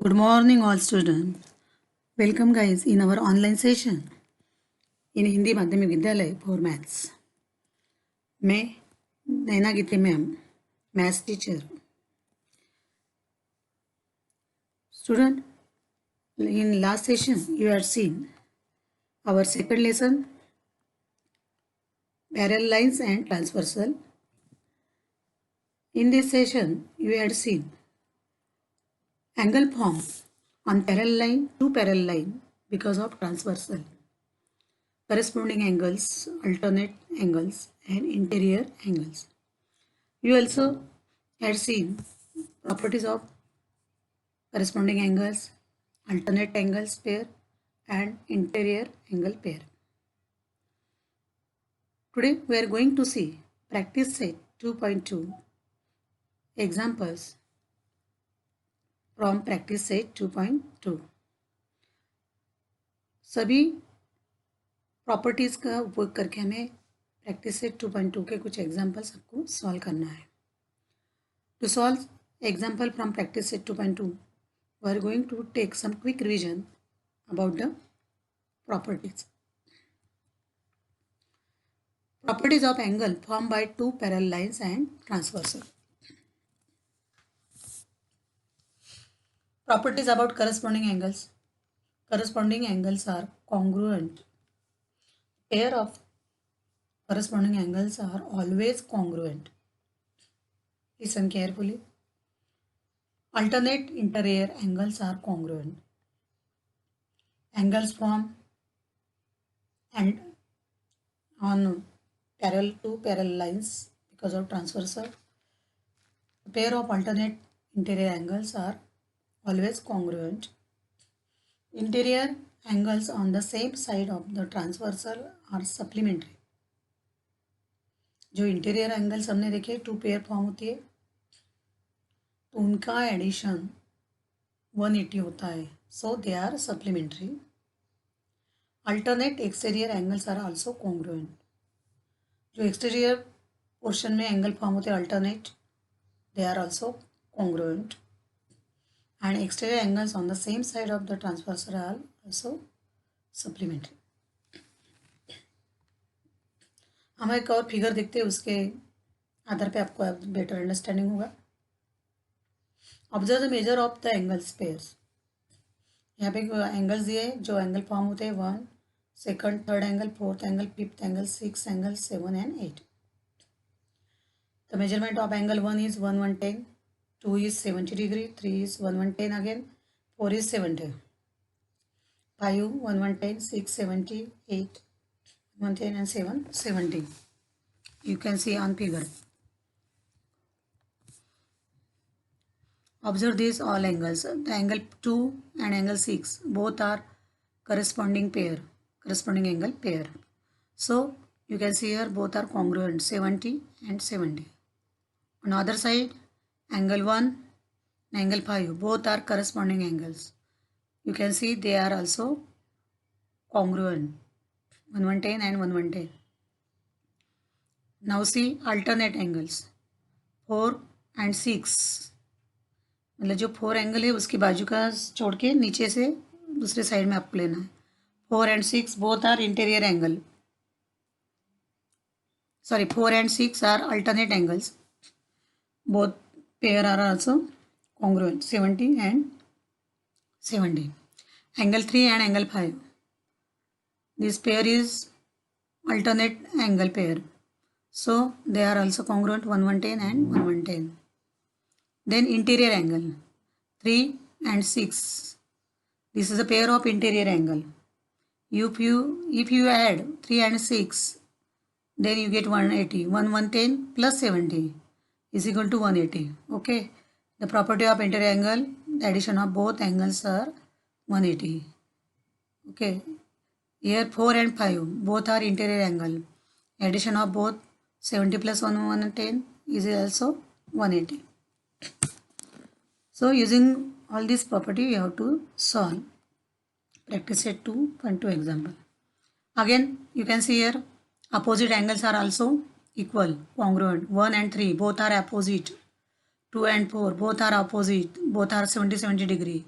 Good morning, all students. Welcome, guys, in our online session in Hindi माध्यमिक विद्यालय for maths. मैं नैना गीते ma'am, maths teacher. Student, in last session you had seen our second lesson, parallel lines and transversal. In this session you had seen angle form on parallel line to parallel line because of transversal. Corresponding angles, alternate angles and interior angles. You also had seen properties of corresponding angles, alternate angles pair and interior angle pair. Today we are going to see practice set 2.2 examples from practice set 2.2. सभी properties का उपयोग करके हमें practice set 2.2 के कुछ examples आपको solve करना है. To solve example from practice set 2.2, we are going to take some quick revision about the properties. Properties of angle formed by two parallel lines and transversal. Properties about corresponding angles. Corresponding angles are congruent. Pair of corresponding angles are always congruent. Listen carefully. Alternate interior angles are congruent. Angles form and on parallel to parallel lines because of transversal. A pair of alternate interior angles are always congruent. Interior angles on the same side of the transversal are supplementary. जो interior angles हमने देखे to pair form होती है तो उनका addition 180 होता है, so they are supplementary. Alternate exterior angles are also congruent. जो एक्सटीरियर पोर्शन में एंगल फॉर्म होते हैं alternate, they are also congruent. And exterior angles on the same side of the transversal are also supplementary. हम एक और figure देखते हैं, उसके आधार पे आपको बेटर अंडरस्टैंडिंग होगा. Observe the measure of the angles pairs. यहाँ पे एंगल्स दिए जो एंगल फॉर्म होते हैं 1, second, third angle, fourth angle, fifth angle, six angle, 7 and 8. The measurement of angle 1 is 110, 2 is 70 degree, 3 is 110 again, 4 is 70, 5 110, 6 70, 8 110 and 7 70. You can see on figure. Observe these all angles. The angle 2 and angle 6 both are corresponding angle pair. So you can see here both are congruent, 70 and 70. On other side, angle 1 and angle 5 both are corresponding angles. You can see they are also congruent, 110 and 110. Now see alternate angles 4 and 6. मतलब जो 4 angle है उसकी बाजू का छोड़ के नीचे से दूसरे साइड में आपको लेना है. 4 and 6 both are interior angle. Sorry, 4 and 6 are alternate angles. Both pair are also congruent, 70 and 70. Angle 3 and angle 5. This pair is alternate angle pair. So they are also congruent, 110 and 110. Then interior angle 3 and 6. This is a pair of interior angle. If you add 3 and 6, then you get 180. 110 plus 70 is equal to 180. Okay. The property of interior angle, the addition of both angles are 180. Okay. Here 4 and 5 both are interior angle. Addition of both 70 plus 110 is also 180. So using all this property you have to solve practice set 2.2 example. Again you can see here opposite angles are also equal, congruent. 1 and 3 both are opposite. 2 and 4 both are opposite, both are 70 degree.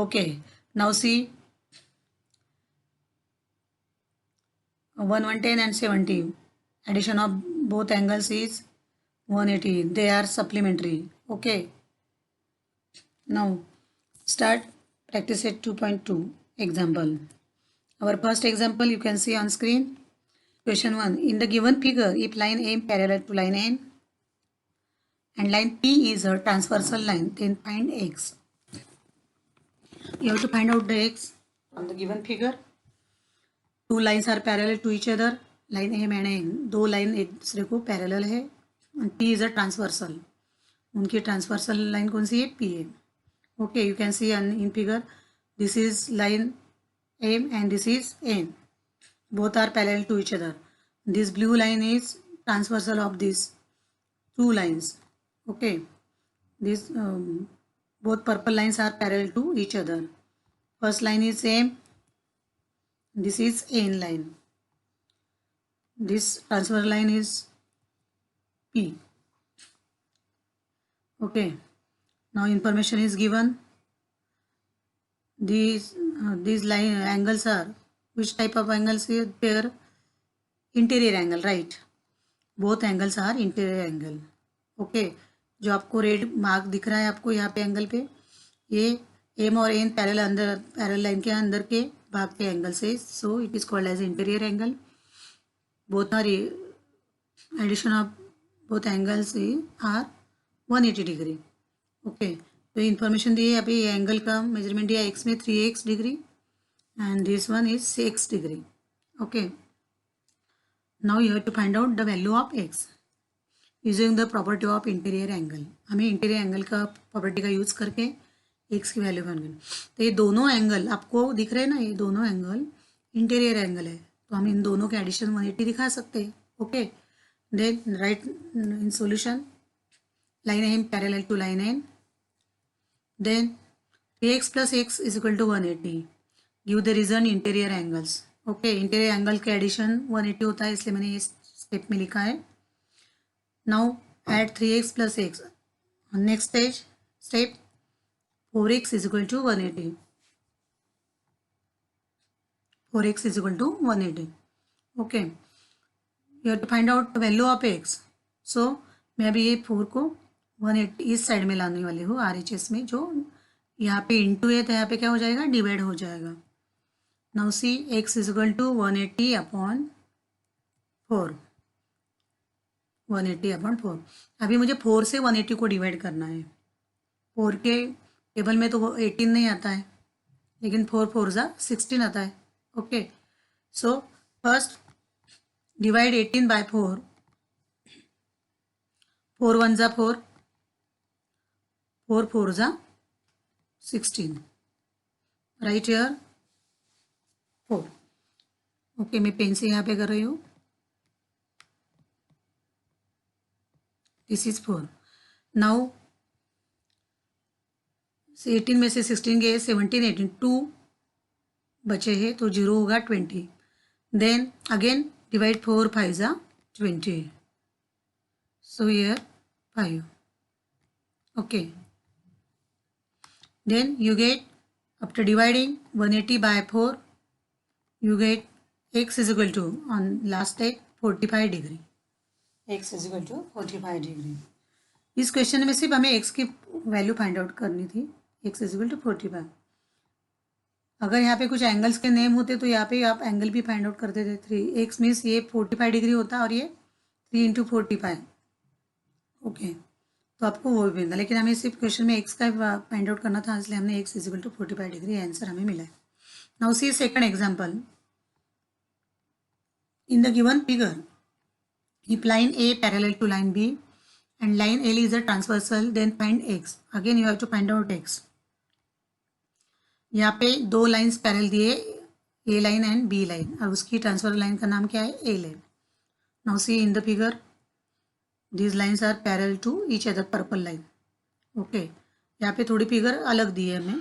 Okay, now see 110 and 70. Addition of both angles is 180. They are supplementary. Okay, now start practice at 2.2 example. Our first example you can see on screen. Question 1. In the given figure, if line M parallel to line N and line P is a transversal line, then find X. You have to find out the X from the given figure. Two lines are parallel to each other. Line M and N. दो line एक दूसरे को parallel है. P is a transversal. उनकी transversal line कौन सी है? P है. Okay, you can see in figure. This is line M and this is N. Both are parallel to each other. This blue line is transversal of these two lines. Okay, this both purple lines are parallel to each other. First line is M. This is N line. This transversal line is P. Okay, now information is given. These line angles are, which type of angles here? Pair interior angle, right? Both angles are interior angle. Okay, जो आपको red mark दिख रहा है आपको यहाँ पे angle पे, ये एम और एन पैरेलल लाइन के अंदर के भाग के एंगल से, so it is called as interior angle. Both are addition of both angles are 180 degree. Okay, तो इन्फॉर्मेशन दी है यहाँ पे. ये एंगल का मेजरमेंट दिया एक्स में 3x degree and this one is 6 degree. Okay, now you have to find out the value of x using the property of interior angle. हमें इंटीरियर एंगल का प्रॉपर्टी का यूज़ करके x की value find करनी. तो ये दोनों angle आपको दिख रहे हैं ना, ये दोनों एंगल इंटीरियर एंगल है, तो हम इन दोनों के एडिशन 180 दिखा सकते हैं. Okay, then write in solution line M parallel to line N. Then 3x plus x is equal to 180. Give the reason interior angles. Okay, interior angle के addition 180 होता है, इसलिए मैंने इस स्टेप में लिखा है. Now add 3x plus x. On next step 4x is equal to 180. 4x is equal to 180. Okay, you have to find out the value of x. So मैं अभी ये 4 को 180 इस साइड में लाने वाली हूँ RHS में. जो यहाँ पे इंटू है तो यहाँ पे क्या हो जाएगा? डिवाइड हो जाएगा. Now see x is equal to 180 upon 4. 180 upon 4. अभी मुझे 4 से 180 को डिवाइड करना है. 4 के टेबल में तो 18 नहीं आता है, लेकिन 4 4 जा 16 आता है. Okay, so first divide 18 by 4. 4 1 जा 4, 4 4 जा 16. Right here 4. ओके, मैं पेन से यहाँ पे कर रही हूँ. This is 4. नाउ 18 में से 16 गए, 17 18 2 बचे हैं, तो 0 होगा 20. देन अगेन डिवाइड 4 5 जा 20. So here 5. Okay, then you get, after dividing 180 by 4, you get x is equal to, on last step 45 degree. x is equal to 45 degree. इस क्वेश्चन में सिर्फ हमें x की वैल्यू फाइंड आउट करनी थी. x is equal to 45. अगर यहाँ पे कुछ एंगल्स के नेम होते तो यहाँ पे आप एंगल भी फाइंड आउट करते थे. 3x मीन्स ये 45 डिग्री होता और ये 3 × 45. ओके, तो आपको वो भी मिलता, लेकिन हमें सिर्फ क्वेश्चन में x का फाइंड आउट करना था, इसलिए हमने x is equal to 45 degree answer हमें मिला है. Now see second example. In the given figure if line A parallel to line B and line L is a transversal, then find x. Again you have to find out x. यहाँ पे दो lines parallel दिए, A line and B line, और उसकी transversal line का नाम क्या है? A line. Now see in the figure these lines are parallel to each other, purple line. Okay, यहाँ पे थोड़ी फिगर अलग दी है हमें.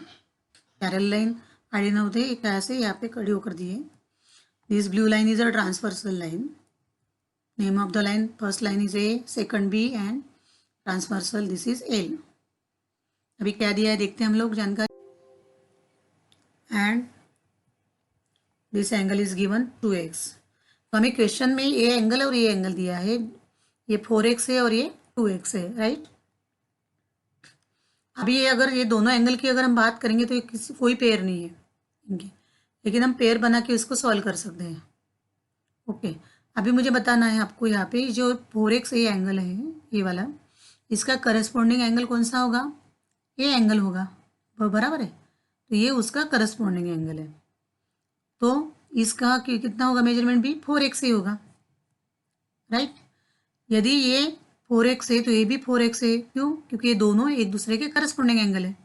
पैरेलल लाइन खड़ी न होते एक तरह से यहाँ पे खड़ी होकर दी है. This blue line is a transversal line. Name of the line, first line is A, second B and transversal this is L. अभी क्या दिया है देखते हैं हम लोग जानकारी. And this angle is given 2x। तो हमें क्वेश्चन में ये एंगल और ये एंगल दिया है, ये 4x है और ये 2x है, राइट। अभी ये अगर ये दोनों एंगल की अगर हम बात करेंगे तो ये कोई पेयर नहीं है इनकी, लेकिन हम पेयर बना के इसको सॉल्व कर सकते हैं। ओके, अभी मुझे बताना है आपको यहाँ पे जो 4x ये एंगल है ये वाला, इसका करस्पॉन्डिंग एंगल कौन सा होगा, ये एंगल होगा, बराबर है। तो ये उसका करस्पॉन्डिंग एंगल है, तो इसका कितना होगा मेजरमेंट भी 4x ही होगा, राइट। यदि ये 4x है तो ये भी 4x है, क्यों, क्योंकि ये दोनों एक दूसरे के करस्पॉन्डिंग एंगल है।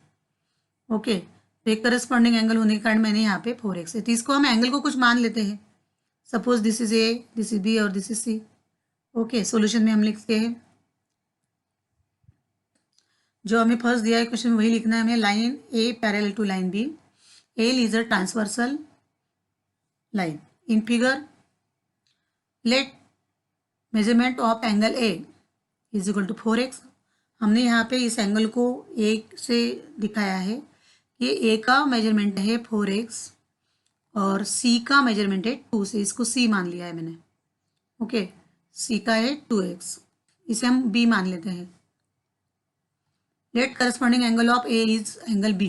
ओके, तो एक करस्पॉन्डिंग एंगल होने के कारण मैंने यहाँ पे 4x है, तो इसको हम एंगल को कुछ मान लेते हैं। Suppose this is A, this is B और this is C. Okay, solution में हम लिखते हैं जो हमें फर्स्ट दिया है क्वेश्चन में वही लिखना है हमें। Line A parallel to line B, L is a transversal line. In figure let measurement of angle A is equal to 4x। हमने यहाँ पे इस एंगल को एक से दिखाया है, ये ए का मेजरमेंट है 4x और सी का मेजरमेंट है 2 से, इसको सी मान लिया है मैंने। ओके, सी का है 2x, इसे हम बी मान लेते हैं। Let corresponding angle of A is angle B.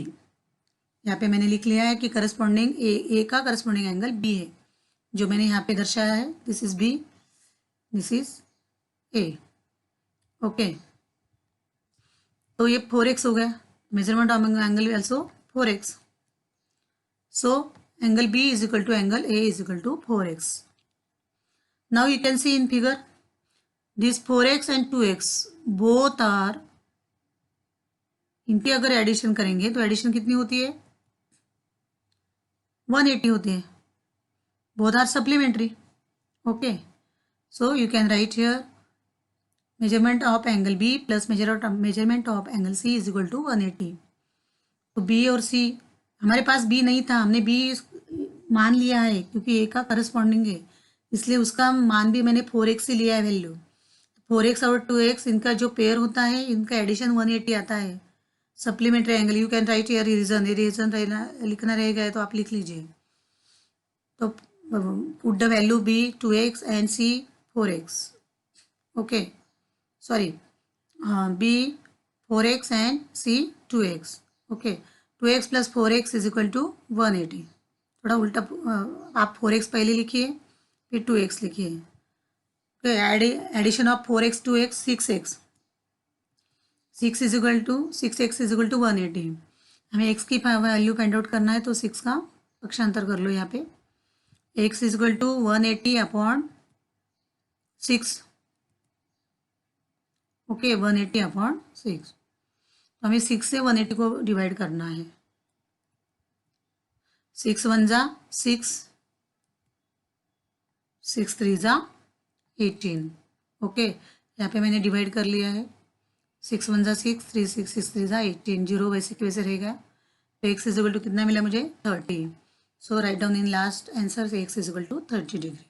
यहाँ पे मैंने लिख लिया है कि करस्पॉन्डिंग ए का करस्पॉन्डिंग एंगल बी है, जो मैंने यहाँ पे दर्शाया है। This is B, this is A. Okay, तो ये 4x हो गया, measurement of angle also 4x। So angle B is equal to angle A is equal to 4x. Now you can see in figure this 4x and 2x both are, इनकी अगर addition करेंगे तो addition कितनी होती है 180 होती है। Both are supplementary. Okay, so you can write here measurement of angle B plus measurement of angle C is equal to 180। तो B और C, हमारे पास B नहीं था, हमने B मान लिया है क्योंकि A का करस्पॉन्डिंग है, इसलिए उसका मान भी मैंने 4x से लिया है वैल्यू। 4x और 2x इनका जो पेयर होता है इनका एडिशन 180 आता है, supplementary angle. You can write here reason, लिखना रहेगा तो आप लिख लीजिए। तो put the value B 2x and C 4x। Okay, sorry, B 4x and C 2x। Okay, 2x plus 4x is equal to 180। थोड़ा उल्टा, आप 4x पहले लिखिए फिर 2x लिखिए। Addition of 4x 2x 6x, 6 is equal to 6x is equal to 180। हमें x की value find out करना है, तो 6 का पक्षांतर कर लो यहाँ पे। x is equal to 180 upon 6। Okay, 180 upon 6। तो हमें 6 से 180 को डिवाइड करना है। 6 1 जा 6, 6 3 जा 18। ओके, यहाँ पे मैंने डिवाइड कर लिया है। 6 1 जा 6, 3 6 6 3 जा 18, जीरो वैसे की वैसे रहेगा। तो x इज इक्वल टू कितना मिला मुझे 30। So write down in last answer x is equal to 30 degree.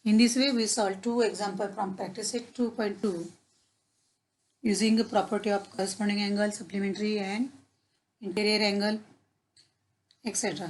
In this way, we solve two examples from practice set 2.2 using the property of corresponding angle, supplementary and interior angle, etc.